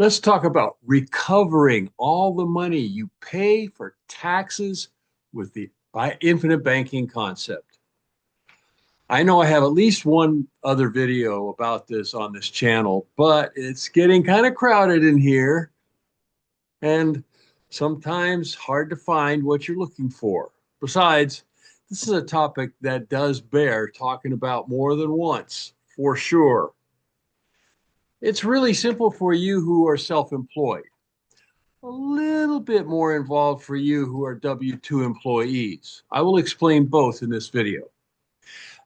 Let's talk about recovering all the money you pay for taxes with the infinite banking concept. I know I have at least one other video about this on this channel, but it's getting kind of crowded in here and sometimes hard to find what you're looking for. Besides, this is a topic that does bear talking about more than once, for sure. It's really simple for you who are self-employed. A little bit more involved for you who are W-2 employees. I will explain both in this video.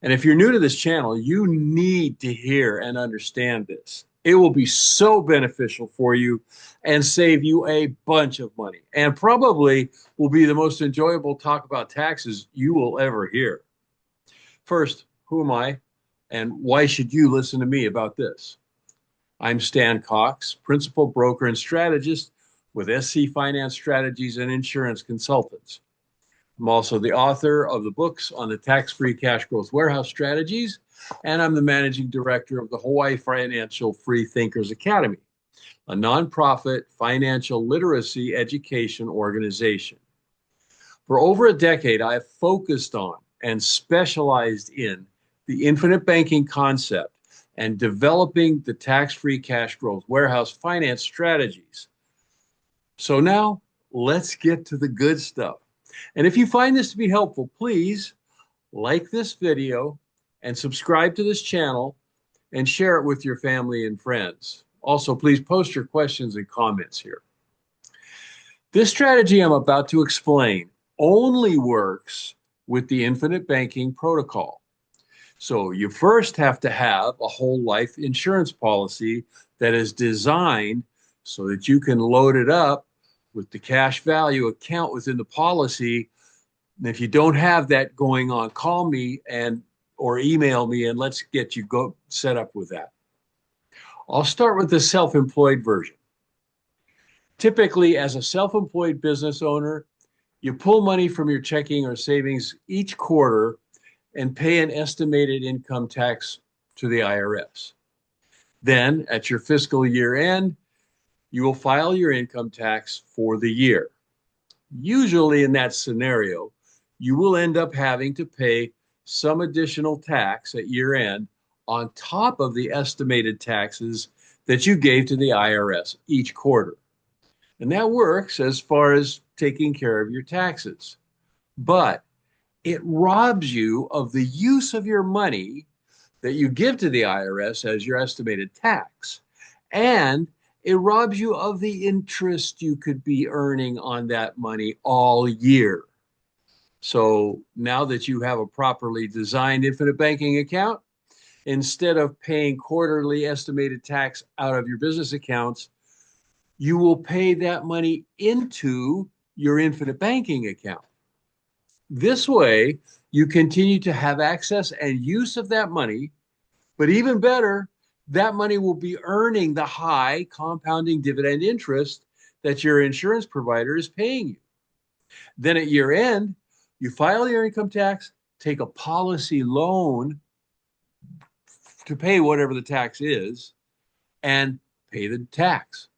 And if you're new to this channel, you need to hear and understand this. It will be so beneficial for you and save you a bunch of money, and probably will be the most enjoyable talk about taxes you will ever hear. First, who am I, and why should you listen to me about this? I'm Stan Cox, principal broker and strategist with SC Finance Strategies and Insurance Consultants. I'm also the author of the books on the tax-free cash growth warehouse strategies, and I'm the managing director of the Hawaii Financial Free Thinkers Academy, a nonprofit financial literacy education organization. For over a decade, I have focused on and specialized in the infinite banking concept and developing the tax-free cash growth warehouse finance strategies. So now let's get to the good stuff. And if you find this to be helpful, please like this video and subscribe to this channel and share it with your family and friends. Also, please post your questions and comments here. This strategy I'm about to explain only works with the infinite banking protocol. So you first have to have a whole life insurance policy that is designed so that you can load it up with the cash value account within the policy. And if you don't have that going on, call me or email me and let's get you set up with that. I'll start with the self-employed version. Typically, as a self-employed business owner, you pull money from your checking or savings each quarter and pay an estimated income tax to the IRS. Then, at your fiscal year end, you will file your income tax for the year. Usually in that scenario, you will end up having to pay some additional tax at year end on top of the estimated taxes that you gave to the IRS each quarter. And that works as far as taking care of your taxes. But it robs you of the use of your money that you give to the IRS as your estimated tax. And it robs you of the interest you could be earning on that money all year. So now that you have a properly designed infinite banking account, instead of paying quarterly estimated tax out of your business accounts, you will pay that money into your infinite banking account. This way, you continue to have access and use of that money, but even better, that money will be earning the high compounding dividend interest that your insurance provider is paying you. Then at year end, you file your income tax, take a policy loan to pay whatever the tax is, and pay the tax.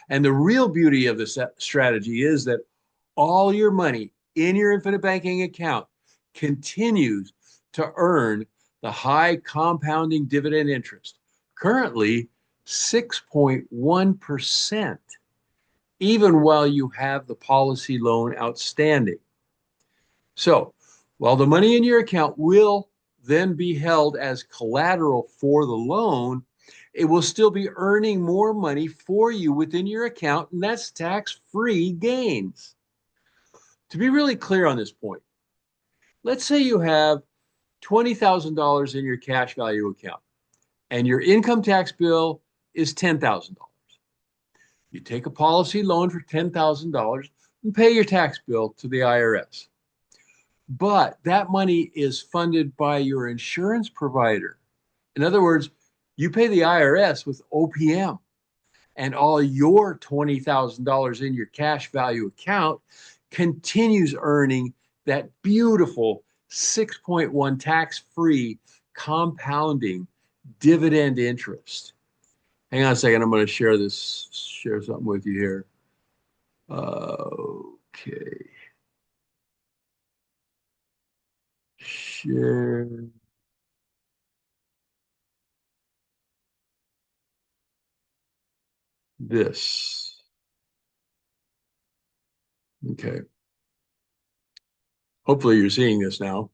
And the real beauty of this strategy is that all your money in your infinite banking account continues to earn the high compounding dividend interest, currently 6.1%, even while you have the policy loan outstanding. So while the money in your account will then be held as collateral for the loan, it will still be earning more money for you within your account, and that's tax-free gains. To be really clear on this point, let's say you have $20,000 in your cash value account and your income tax bill is $10,000. You take a policy loan for $10,000 and pay your tax bill to the IRS. But that money is funded by your insurance provider. In other words, you pay the IRS with OPM, and all your $20,000 in your cash value account continues earning that beautiful 6.1 tax-free compounding dividend interest. Hang on a second. I'm going to share something with you here. Okay. Share this. Okay. Hopefully you're seeing this now.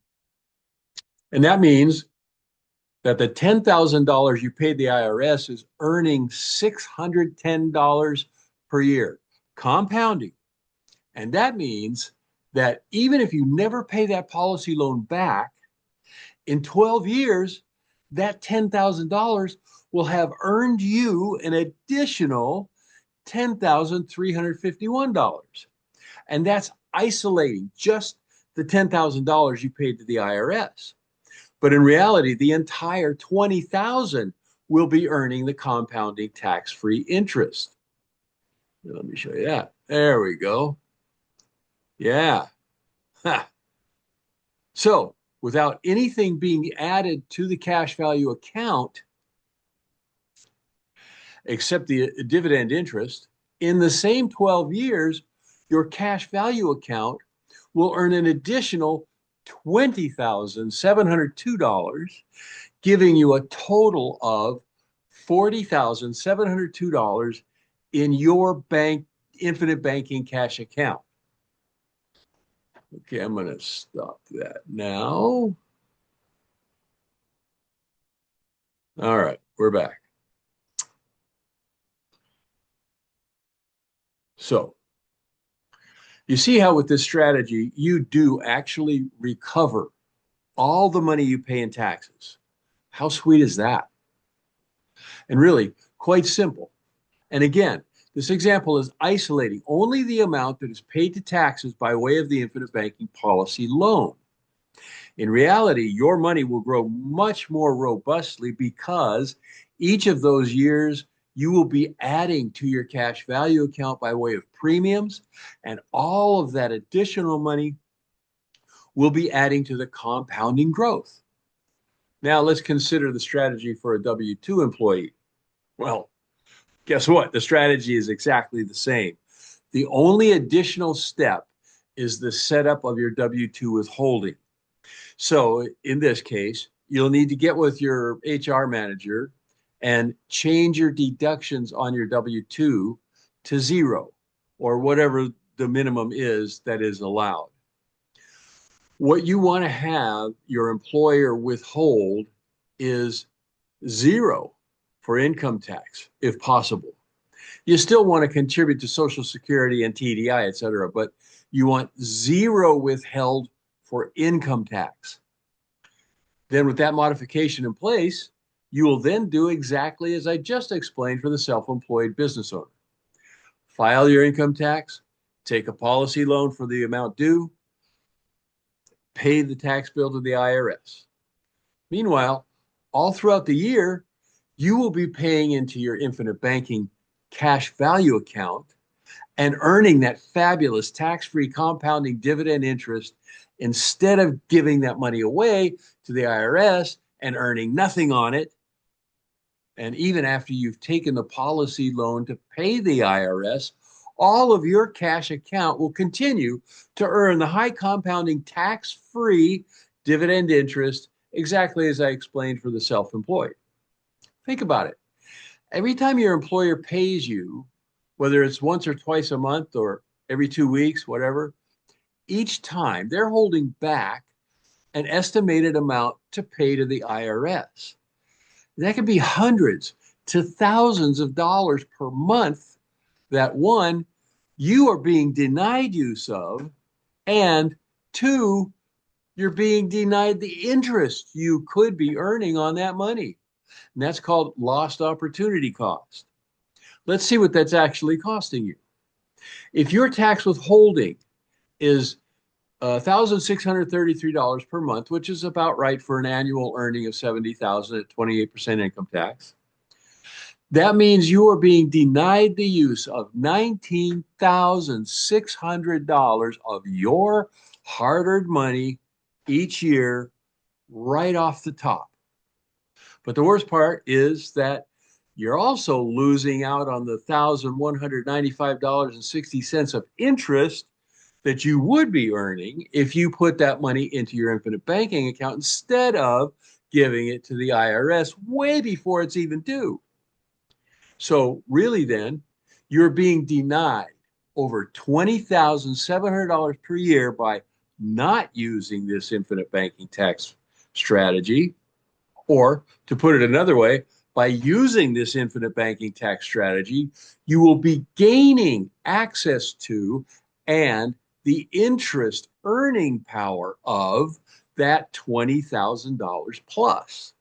And that means that the $10,000 you paid the IRS is earning $610 per year, compounding. And that means that even if you never pay that policy loan back, in 12 years, that $10,000 will have earned you an additional $10,351. And that's isolating just the $10,000 you paid to the IRS. But in reality, the entire 20,000 will be earning the compounding tax-free interest. Let me show you that. There we go. Yeah. Ha. So without anything being added to the cash value account, except the dividend interest, in the same 12 years, your cash value account will earn an additional $20,702, giving you a total of $40,702 in your bank infinite banking cash account. Okay, I'm going to stop that now. All right, we're back. So you see how with this strategy, you do actually recover all the money you pay in taxes. How sweet is that? And really quite simple. And again, this example is isolating only the amount that is paid to taxes by way of the infinite banking policy loan. In reality, your money will grow much more robustly because each of those years you will be adding to your cash value account by way of premiums, and all of that additional money will be adding to the compounding growth. Now, let's consider the strategy for a W-2 employee. Well, guess what? The strategy is exactly the same. The only additional step is the setup of your W-2 withholding. So in this case, you'll need to get with your HR manager and change your deductions on your W-2 to zero or whatever the minimum is that is allowed. What you want to have your employer withhold is zero for income tax, if possible. You still want to contribute to Social Security and TDI, et cetera, but you want zero withheld for income tax. Then with that modification in place, you will then do exactly as I just explained for the self-employed business owner. File your income tax, take a policy loan for the amount due, pay the tax bill to the IRS. Meanwhile, all throughout the year, you will be paying into your infinite banking cash value account and earning that fabulous tax-free compounding dividend interest instead of giving that money away to the IRS and earning nothing on it. And even after you've taken the policy loan to pay the IRS, all of your cash account will continue to earn the high compounding tax-free dividend interest, exactly as I explained for the self-employed. Think about it. Every time your employer pays you, whether it's once or twice a month or every 2 weeks, whatever, each time they're holding back an estimated amount to pay to the IRS. That could be hundreds to thousands of dollars per month that one, you are being denied use of, and two, you're being denied the interest you could be earning on that money. And that's called lost opportunity cost. Let's see what that's actually costing you. If your tax withholding is $1,633 per month, which is about right for an annual earning of $70,000 at 28% income tax, that means you are being denied the use of $19,600 of your hard-earned money each year right off the top. But the worst part is that You're also losing out on the $1,195.60 of interest that you would be earning if you put that money into your infinite banking account instead of giving it to the IRS way before it's even due. So really then, you're being denied over $20,700 per year by not using this infinite banking tax strategy, or to put it another way, by using this infinite banking tax strategy, you will be gaining access to and the interest earning power of that $20,000 plus.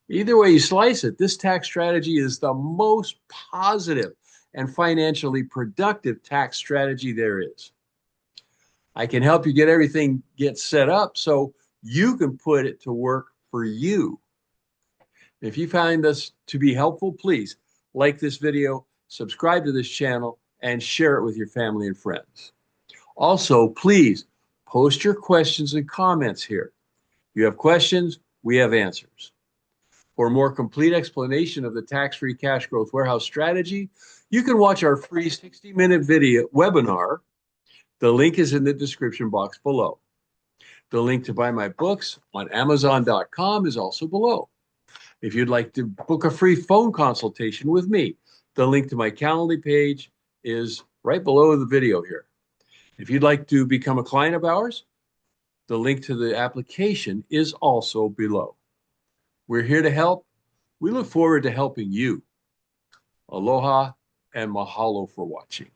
Either way you slice it, this tax strategy is the most positive and financially productive tax strategy there is. I can help you get set up so you can put it to work for you. If you find this to be helpful, please like this video, subscribe to this channel, and share it with your family and friends. Also, please post your questions and comments here. You have questions, we have answers. For a more complete explanation of the tax-free cash growth warehouse strategy, you can watch our free 60-minute video webinar. The link is in the description box below. The link to buy my books on Amazon.com is also below. If you'd like to book a free phone consultation with me, the link to my Calendly page is right below the video here. If you'd like to become a client of ours, the link to the application is also below. We're here to help. We look forward to helping you. Aloha and mahalo for watching.